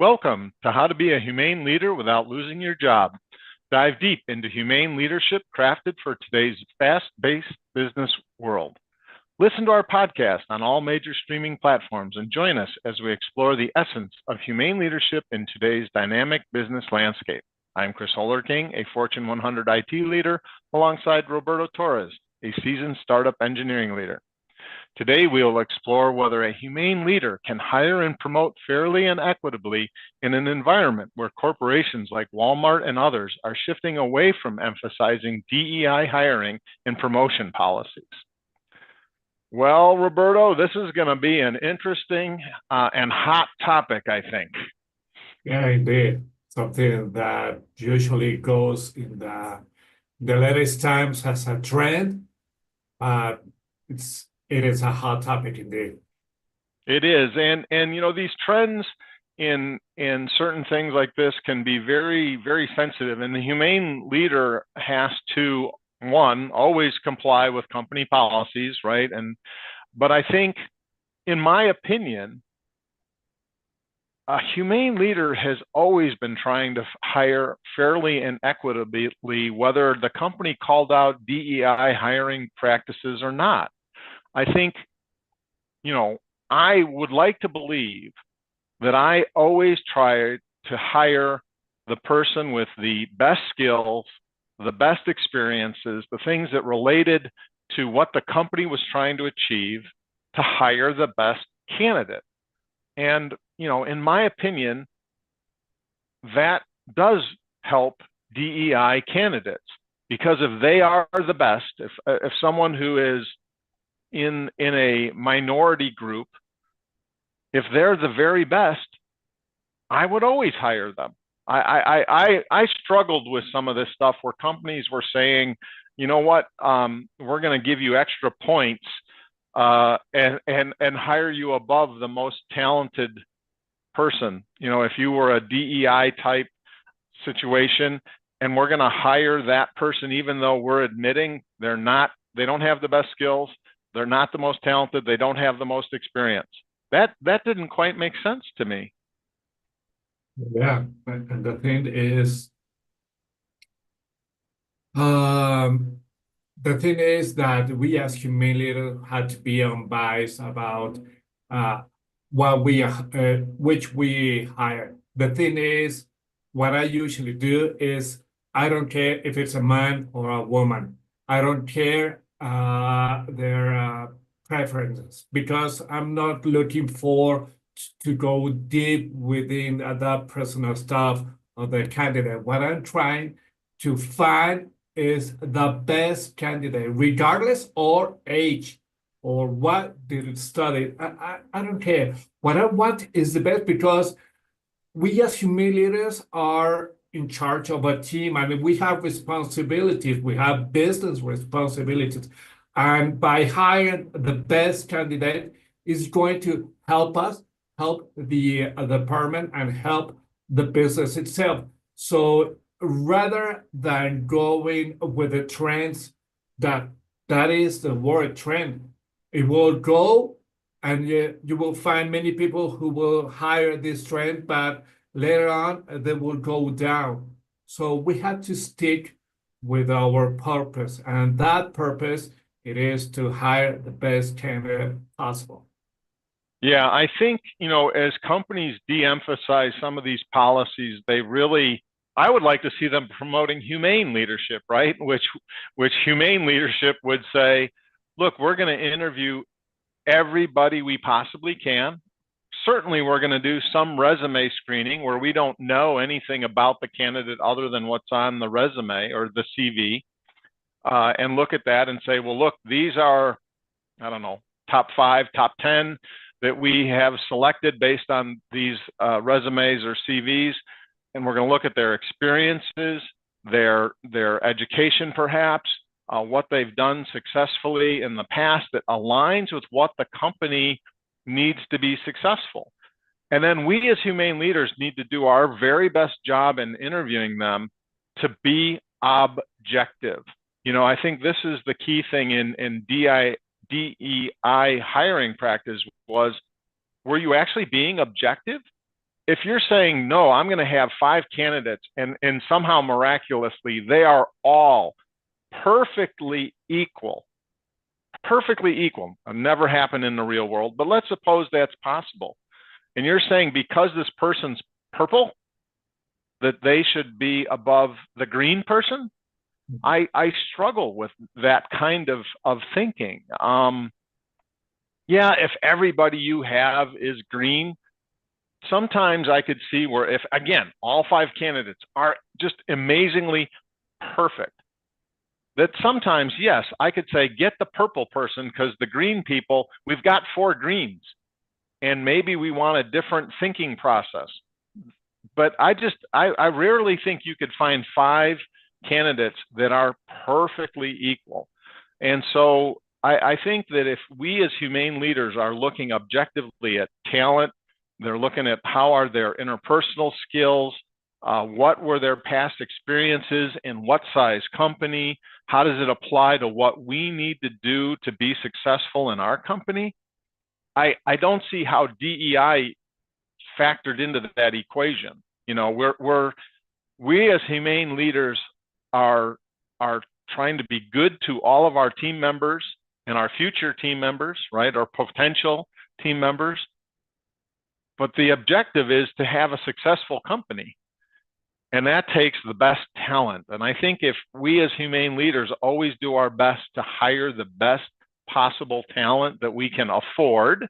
Welcome to How to Be a Humane Leader Without Losing Your Job. Dive deep into humane leadership crafted for today's fast-paced business world. Listen to our podcast on all major streaming platforms and join us as we explore the essence of humane leadership in today's dynamic business landscape. I'm Chris Hollerking, a Fortune 100 IT leader, alongside Roberto Torres, a seasoned startup engineering leader. Today, we will explore whether a humane leader can hire and promote fairly and equitably in an environment where corporations like Walmart and others are shifting away from emphasizing DEI hiring and promotion policies. Well, Roberto, this is going to be an interesting and hot topic, I think. Yeah, indeed. Something that usually goes in the latest times as a trend, but it is a hot topic indeed. It is, and you know, these trends in certain things like this can be very, very sensitive, and the humane leader has to, one, always comply with company policies, right? But I think, in my opinion, a humane leader has always been trying to hire fairly and equitably, whether the company called out DEI hiring practices or not. I think, you know, I would like to believe that I always try to hire the person with the best skills, the best experiences, the things that related to what the company was trying to achieve, to hire the best candidate. And, you know, in my opinion, that does help DEI candidates, because if they are the best, if someone who is in a minority group, if they're the very best, I would always hire them. I struggled with some of this stuff where companies were saying, you know what, we're going to give you extra points and hire you above the most talented person. You know, if you were a DEI type situation, and we're going to hire that person, even though we're admitting they don't have the best skills, they're not the most talented, they don't have the most experience. That didn't quite make sense to me. Yeah, and the thing is, um, that we as human leaders had to be unbiased about uh, which we hire. The thing is, what I usually do is I don't care if it's a man or a woman. I don't care their preferences, because I'm not looking to go deep within that personal stuff of the candidate. What I'm trying to find is the best candidate, regardless or age or what did it study. I don't care. What I want is the best, because we as human leaders are in charge of a team. I mean, we have responsibilities, we have business responsibilities. And by hiring the best candidate is going to help us, help the department, and help the business itself. So rather than going with the trends, that that is the word trend, it will go, and you will find many people who will hire this trend, but later on they will go down. So we have to stick with our purpose, and that purpose, it is to hire the best candidate possible. Yeah, I think, you know, as companies de-emphasize some of these policies, I would like to see them promoting humane leadership, right? Which humane leadership would say, look, we're going to interview everybody we possibly can. Certainly, we're going to do some resume screening where we don't know anything about the candidate other than what's on the resume or the CV, and look at that and say, well, look, these are, I don't know, top 5, top 10 that we have selected based on these resumes or CVs, and we're going to look at their experiences, their education, perhaps, what they've done successfully in the past that aligns with what the company needs to be successful. And then we as humane leaders need to do our very best job in interviewing them to be objective. You know, I think this is the key thing in DEI hiring practice was, were you actually being objective? if you're saying, no, I'm going to have 5 candidates and somehow miraculously they are all perfectly equal, perfectly equal. Never happened in the real world, but let's suppose that's possible. And you're saying because this person's purple, that they should be above the green person? I struggle with that kind of thinking. Yeah, if everybody you have is green, sometimes I could see where if, again, all 5 candidates are just amazingly perfect, that sometimes, yes, I could say, get the purple person because the green people, we've got 4 greens and maybe we want a different thinking process. But I rarely think you could find 5 candidates that are perfectly equal. And so I think that if we as humane leaders are looking objectively at talent, they're looking at how are their interpersonal skills, what were their past experiences in what size company, how does it apply to what we need to do to be successful in our company? I don't see how DEI factored into that equation. You know, we as humane leaders are trying to be good to all of our team members and our future team members, right, or potential team members. But the objective is to have a successful company. And that takes the best talent. And I think if we as humane leaders always do our best to hire the best possible talent that we can afford,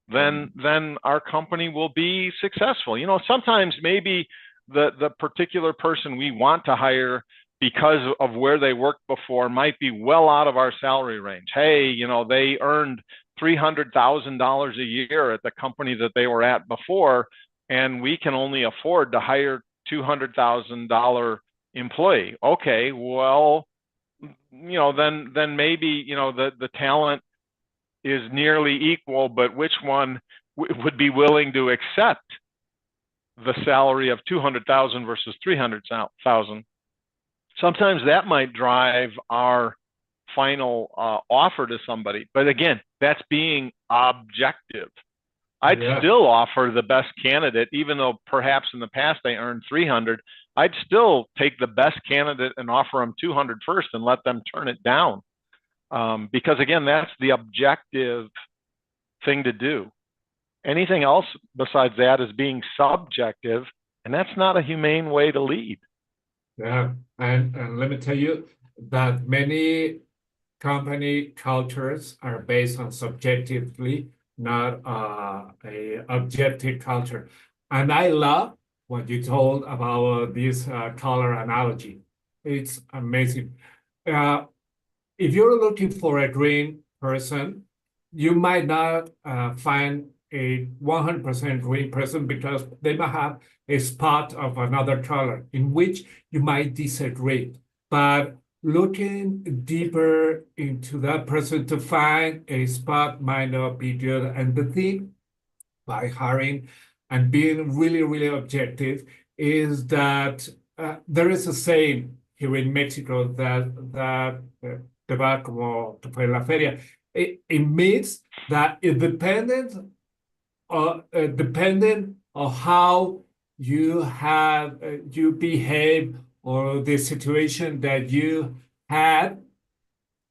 then our company will be successful. You know, sometimes maybe the particular person we want to hire because of where they worked before might be well out of our salary range. Hey, you know, they earned $300,000 a year at the company that they were at before, and we can only afford to hire $200,000 employee. Okay, well, you know, then maybe, you know, the talent is nearly equal, but which one would be willing to accept the salary of 200,000 versus 300,000? Sometimes that might drive our final offer to somebody. But again, that's being objective. I'd still offer the best candidate, even though perhaps in the past they earned 300. I'd still take the best candidate and offer them 200 first and let them turn it down. Because again, that's the objective thing to do. Anything else besides that is being subjective, and that's not a humane way to lead. Yeah, and let me tell you that many company cultures are based on subjectively, not a objective culture. And I love what you told about this color analogy. It's amazing. If you're looking for a green person, you might not find a 100% green person because they might have a spot of another color in which you might disagree. But looking deeper into that person to find a spot might not be good. And the thing by hiring and being really, really objective is that there is a saying here in Mexico that te va como te fue en la feria. It means that it dependent on how you have you behave or the situation that you had,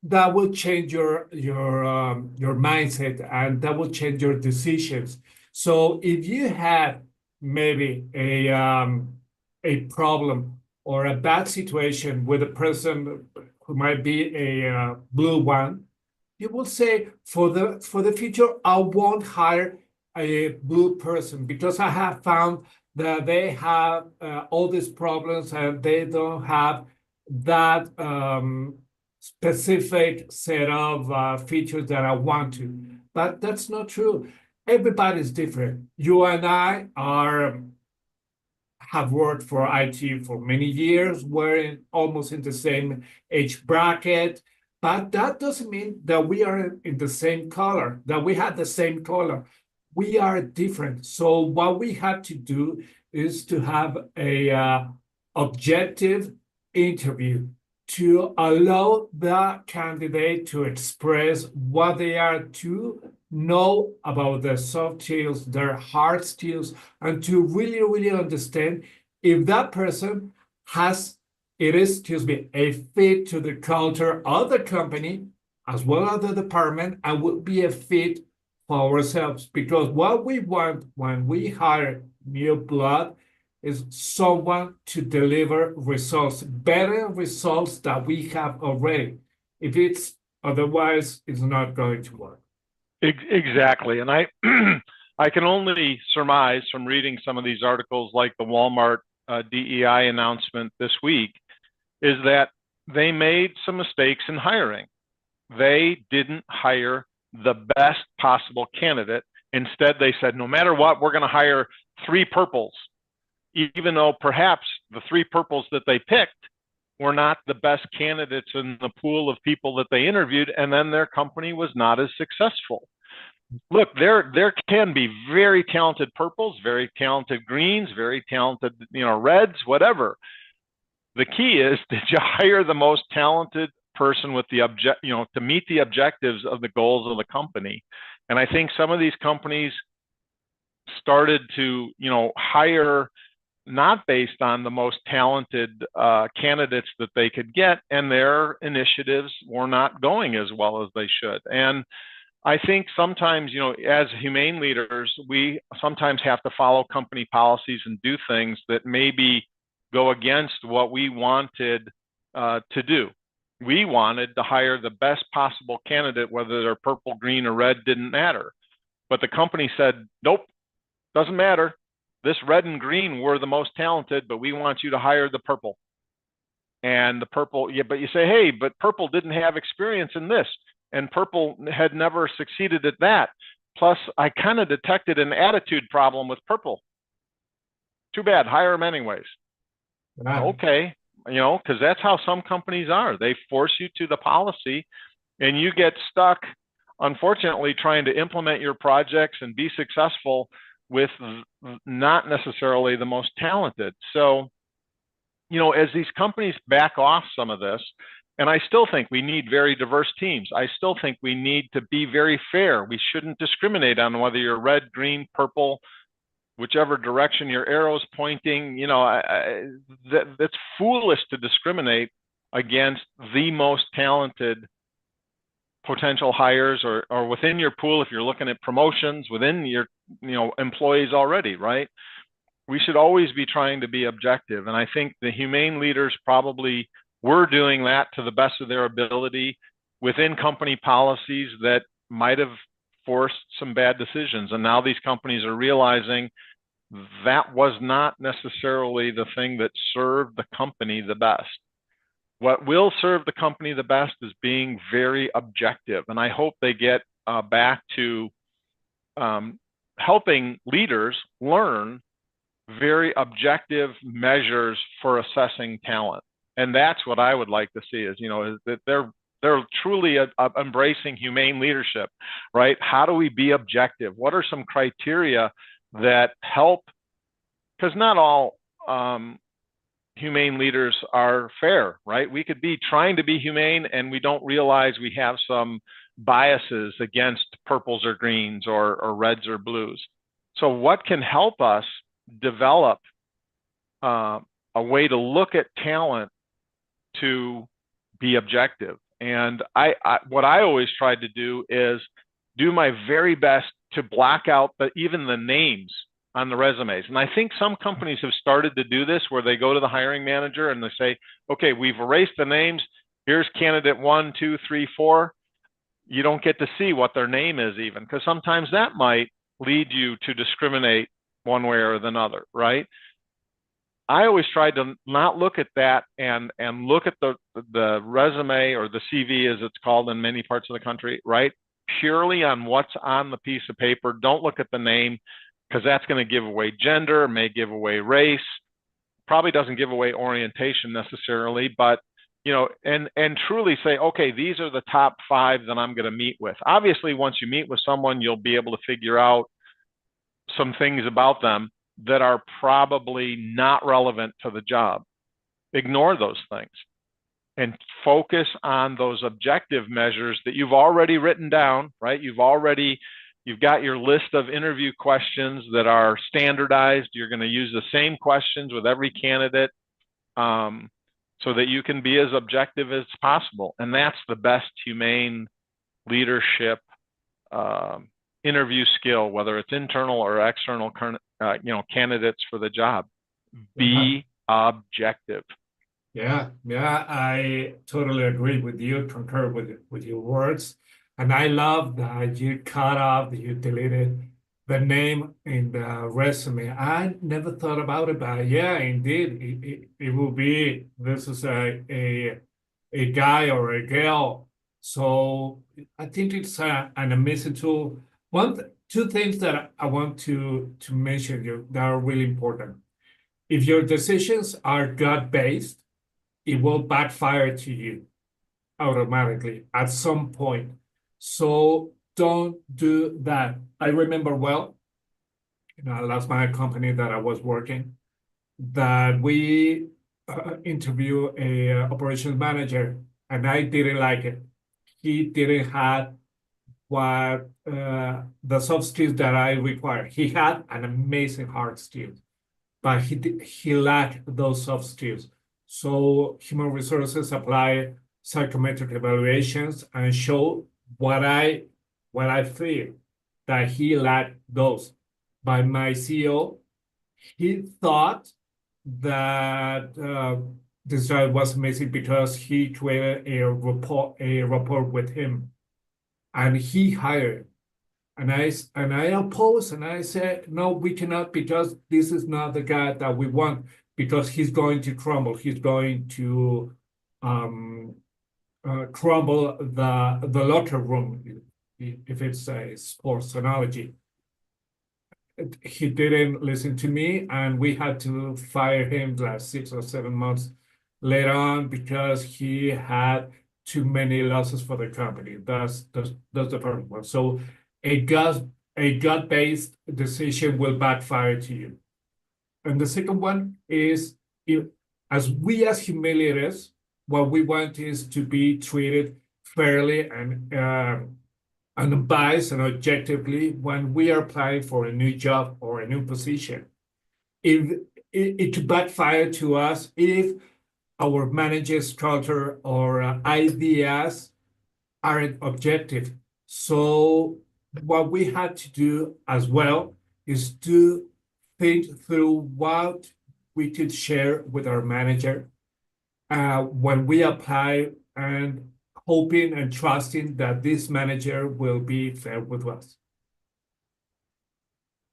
that will change your mindset and that will change your decisions. So if you had maybe a problem or a bad situation with a person who might be a blue one, you will say for the future I won't hire a blue person because I have found that they have all these problems and they don't have that specific set of features that I want to. But that's not true. Everybody's different. You and I have worked for IT for many years. We're almost in the same age bracket, but that doesn't mean that we are in the same color, that we have the same color. We are different. So what we have to do is to have a objective interview to allow the candidate to express what they are to know about their soft skills, their hard skills, and to really, really understand if that person has, it is, excuse me, a fit to the culture of the company as well as the department and would be a fit for ourselves. Because what we want when we hire new blood is someone to deliver results, better results that we have already. If it's otherwise, it's not going to work. Exactly. And I I can only surmise from reading some of these articles like the Walmart DEI announcement this week is that they made some mistakes in hiring. They didn't hire the best possible candidate. Instead, they said, no matter what, we're going to hire three purples, even though perhaps the three purples that they picked were not the best candidates in the pool of people that they interviewed, and then their company was not as successful. Look, there can be very talented purples, very talented greens, very talented, reds, whatever. The key is, did you hire the most talented person with the to meet the objectives of the goals of the company? And I think some of these companies started to, hire not based on the most talented candidates that they could get, and their initiatives were not going as well as they should. And I think sometimes, as humane leaders, we sometimes have to follow company policies and do things that maybe go against what we wanted to do. We wanted to hire the best possible candidate, whether they're purple, green, or red, didn't matter. But the company said, nope, doesn't matter. This red and green were the most talented, but we want you to hire the purple. And the purple, yeah, but you say, hey, but purple didn't have experience in this, and purple had never succeeded at that. Plus, I kind of detected an attitude problem with purple. Too bad, hire them anyways. Right. Okay, because that's how some companies are. They force you to the policy, and you get stuck, unfortunately, trying to implement your projects and be successful with not necessarily the most talented. So, as these companies back off some of this, and I still think we need very diverse teams. I still think we need to be very fair. We shouldn't discriminate on whether you're red, green, purple, whichever direction your arrow's pointing. That's foolish to discriminate against the most talented potential hires, or within your pool, if you're looking at promotions within your employees already, right? We should always be trying to be objective. And I think the humane leaders probably were doing that to the best of their ability within company policies that might have forced some bad decisions. And now these companies are realizing that was not necessarily the thing that served the company the best. What will serve the company the best is being very objective. And I hope they get back to helping leaders learn very objective measures for assessing talent. And that's what I would like to see is that they're truly embracing humane leadership, right? How do we be objective? What are some criteria that help? Because not all humane leaders are fair, right? We could be trying to be humane and we don't realize we have some biases against purples or greens or reds or blues. So what can help us develop a way to look at talent to be objective? And what I always tried to do is do my very best to block out even the names on the resumes. And I think some companies have started to do this where they go to the hiring manager and they say, okay, we've erased the names. Here's candidate 1, 2, 3, 4. You don't get to see what their name is even, because sometimes that might lead you to discriminate one way or another, right? I always tried to not look at that and look at the resume, or the CV as it's called in many parts of the country, right? Purely on what's on the piece of paper. Don't look at the name, because that's going to give away gender, may give away race, probably doesn't give away orientation necessarily, but and truly say, okay, these are the top 5 that I'm going to meet with. Obviously, once you meet with someone, you'll be able to figure out some things about them that are probably not relevant to the job. Ignore those things and focus on those objective measures that you've already written down, right? You've got your list of interview questions that are standardized. You're going to use the same questions with every candidate, so that you can be as objective as possible. And that's the best humane leadership interview skill, whether it's internal or external, candidates for the job. Be objective. Yeah, yeah, I totally agree with you, concur with your words. And I love that you cut off, you deleted the name in the resume. I never thought about it, but yeah, indeed, it will be this is a guy or a girl. So I think it's an amazing tool. Two things that I want to mention you that are really important. If your decisions are gut-based, it will backfire to you automatically at some point. So don't do that. I remember well, last my company that I was working, that we interview a operations manager, and I didn't like it. He didn't have what the soft skills that I require. He had an amazing hard skills, but he lacked those soft skills. So human resources apply psychometric evaluations and show what I feel that he lacked those. By my CEO, he thought that this guy was amazing because he created a rapport with him, and he hired. And I opposed, and I said, no, we cannot, because this is not the guy that we want, because he's going to crumble. He's going to crumble the locker room, if it's a sports analogy. He didn't listen to me, and we had to fire him like 6 or 7 months later on because he had too many losses for the company. That's the first one. So a gut-based decision will backfire to you. And the second one is, as we as human leaders, what we want is to be treated fairly and unbiased and objectively when we are applying for a new job or a new position. If it could backfire to us if our managers' culture or ideas aren't objective. So what we had to do as well is to think through what we could share with our manager when we apply, and hoping and trusting that this manager will be fair with us.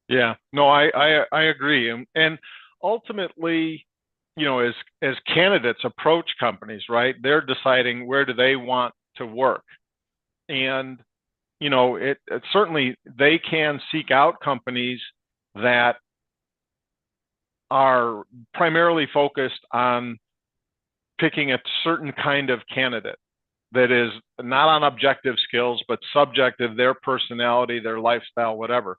Yeah, no, I agree. And ultimately, as candidates approach companies, right, they're deciding where do they want to work. And, it certainly they can seek out companies that are primarily focused on picking a certain kind of candidate that is not on objective skills, but subjective, their personality, their lifestyle, whatever.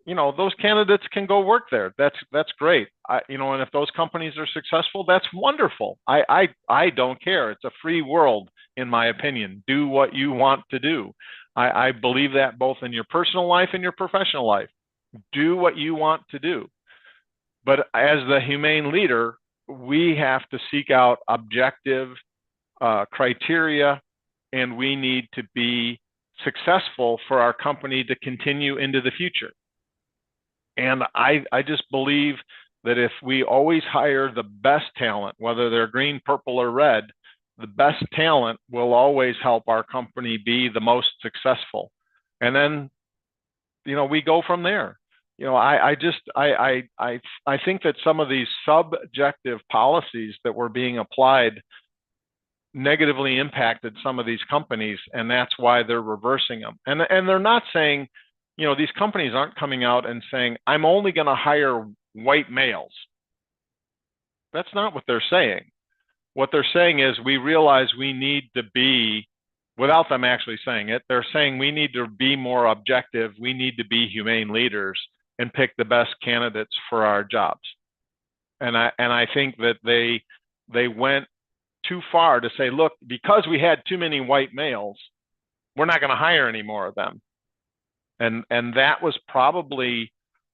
Those candidates can go work there. That's great. And if those companies are successful, that's wonderful. I don't care. It's a free world, in my opinion. Do what you want to do. I believe that both in your personal life and your professional life. Do what you want to do. But as the humane leader, we have to seek out objective criteria, and we need to be successful for our company to continue into the future. And I just believe that if we always hire the best talent, whether they're green, purple, or red, the best talent will always help our company be the most successful. And then, we go from there. I think that some of these subjective policies that were being applied negatively impacted some of these companies, and that's why they're reversing them. And they're not saying, these companies aren't coming out and saying, I'm only going to hire white males. That's not what they're saying. What they're saying is, we realize we need to be, without them actually saying it, they're saying we need to be more objective. We need to be humane leaders and pick the best candidates for our jobs. And I think that they went too far to say, look, because we had too many white males, we're not going to hire any more of them. And that was probably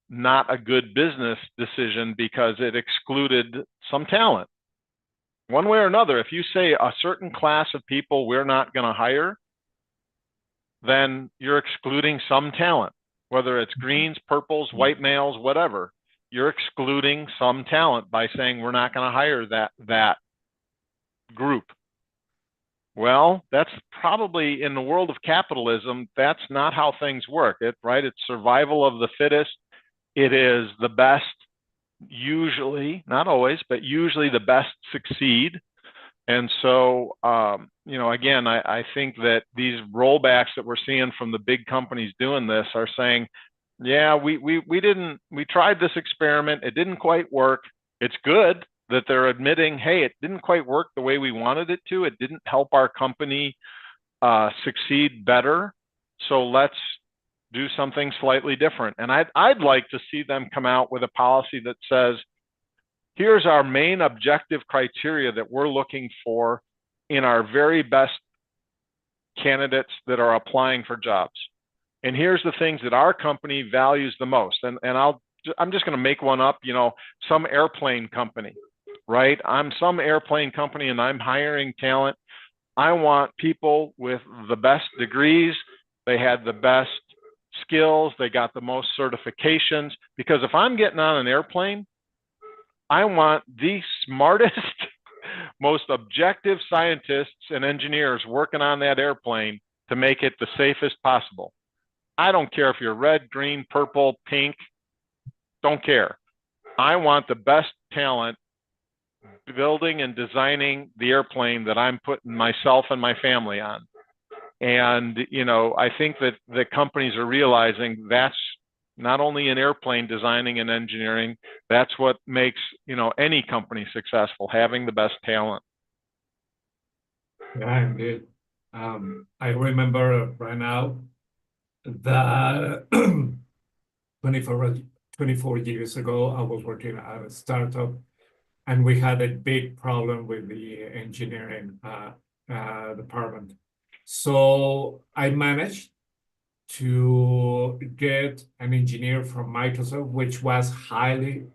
not a good business decision because it excluded some talent. One way or another, if you say a certain class of people we're not going to hire, then you're excluding some talent, whether it's greens, purples, white males, whatever. You're excluding some talent by saying we're not going to hire that group. Well, that's probably, in the world of capitalism, that's not how things work, right? It's survival of the fittest. It is the best, usually, not always, but usually the best succeed. And so, again, I think that these rollbacks that we're seeing from the big companies doing this are saying, yeah, we tried this experiment. It didn't quite work. It's good that they're admitting, hey, it didn't quite work the way we wanted it to. It didn't help our company succeed better. So let's do something slightly different. And I'd like to see them come out with a policy that says, here's our main objective criteria that we're looking for in our very best candidates that are applying for jobs. And here's the things that our company values the most. And I'm just going to make one up, some airplane company, right? I'm some airplane company and I'm hiring talent. I want people with the best degrees. They had the best skills. They got the most certifications. Because if I'm getting on an airplane, I want the smartest, most objective scientists and engineers working on that airplane to make it the safest possible. I don't care if you're red, green, purple, pink, don't care. I want the best talent building and designing the airplane that I'm putting myself and my family on. And, I think that the companies are realizing that's not only in airplane designing and engineering, that's what makes, any company successful, having the best talent. Yeah, indeed. I remember right now that 24 years ago, I was working at a startup and we had a big problem with the engineering department. So I managed to get an engineer from Microsoft, which was highly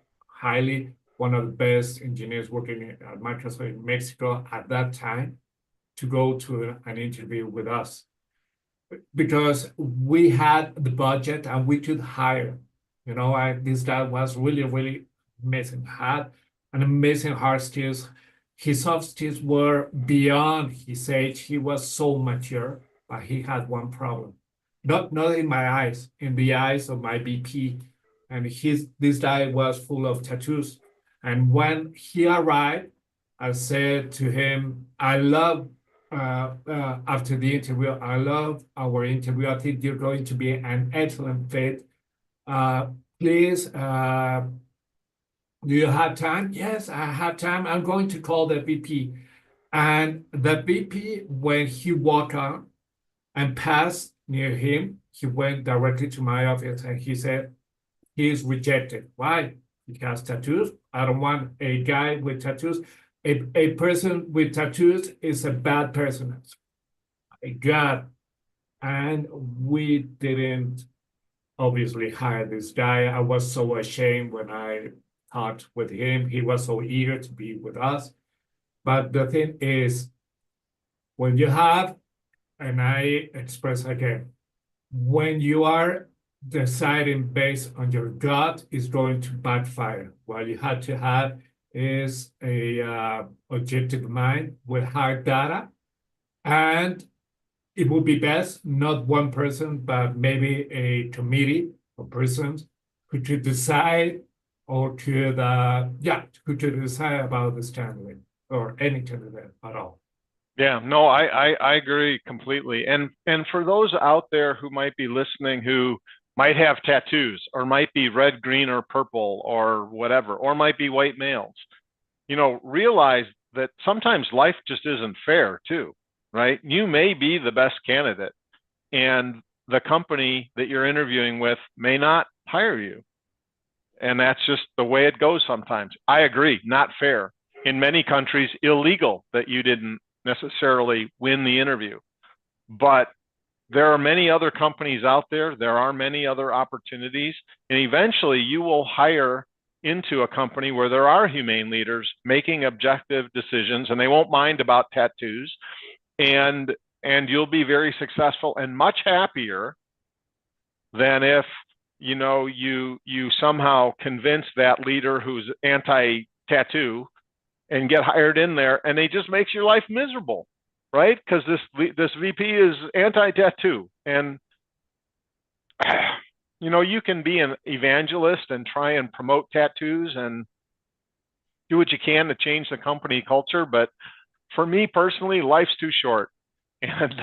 one of the best engineers working at Microsoft in Mexico at that time, to go to an interview with us because we had the budget and we could hire. This guy was really amazing, had an amazing hard skills. His soft skills were beyond his age. He was so mature, but he had one problem. Not in my eyes, in the eyes of my VP. And this guy was full of tattoos. And when he arrived, I said to him, after the interview, I love our interview. I think you're going to be an excellent fit. Please, do you have time? Yes, I have time. I'm going to call the VP. And the VP, when he walked on and passed near him, he went directly to my office and he said, he is rejected. Why? He has tattoos. I don't want a guy with tattoos. A person with tattoos is a bad person. My God. And we didn't obviously hire this guy. I was so ashamed when I talked with him. He was so eager to be with us. But the thing is, when you have, and I express again, when you are deciding based on your gut, is going to backfire. What you have to have is a objective mind with hard data, and it would be best not one person, but maybe a committee of persons who could decide or who could decide about this candidate or any candidate at all. Yeah, no, I agree completely. And for those out there who might be listening who might have tattoos or might be red, green, or purple or whatever, or might be white males, realize that sometimes life just isn't fair too, right? You may be the best candidate and the company that you're interviewing with may not hire you. And that's just the way it goes sometimes. I agree, not fair. in many countries illegal that you didn't necessarily win the interview. But there are many other companies out there. There are many other opportunities. And eventually you will hire into a company where there are humane leaders making objective decisions, and they won't mind about tattoos. And you'll be very successful and much happier than if you somehow convince that leader who's anti-tattoo and get hired in there, and it just makes your life miserable, right? Because this VP is anti-tattoo, and you can be an evangelist and try and promote tattoos and do what you can to change the company culture, but for me personally, life's too short. And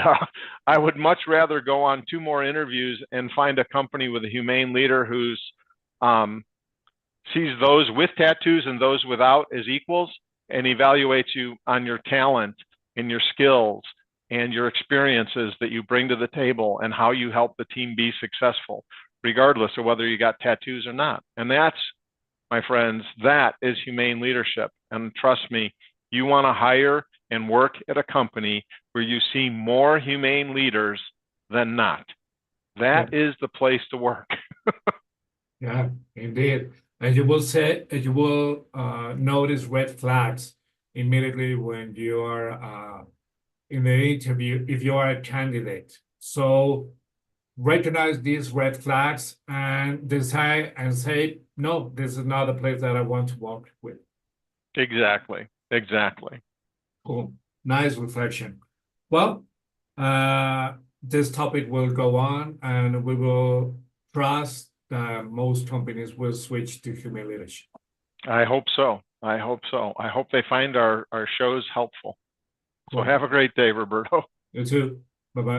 I would much rather go on 2 more interviews and find a company with a humane leader who's sees those with tattoos and those without as equals, and evaluates you on your talent and your skills and your experiences that you bring to the table and how you help the team be successful, regardless of whether you got tattoos or not. And that's, my friends, that is humane leadership. And trust me, you want to hire and work at a company where you see more humane leaders than not. That is the place to work. Yeah, indeed. And you will notice red flags immediately when you are in the interview if you are a candidate. So recognize these red flags and decide and say, no, this is not a place that I want to work with. Exactly. Cool. Nice reflection. Well, this topic will go on, and we will trust that most companies will switch to humane leadership. I hope so. I hope they find our shows helpful. So have a great day, Roberto. You too. Bye-bye.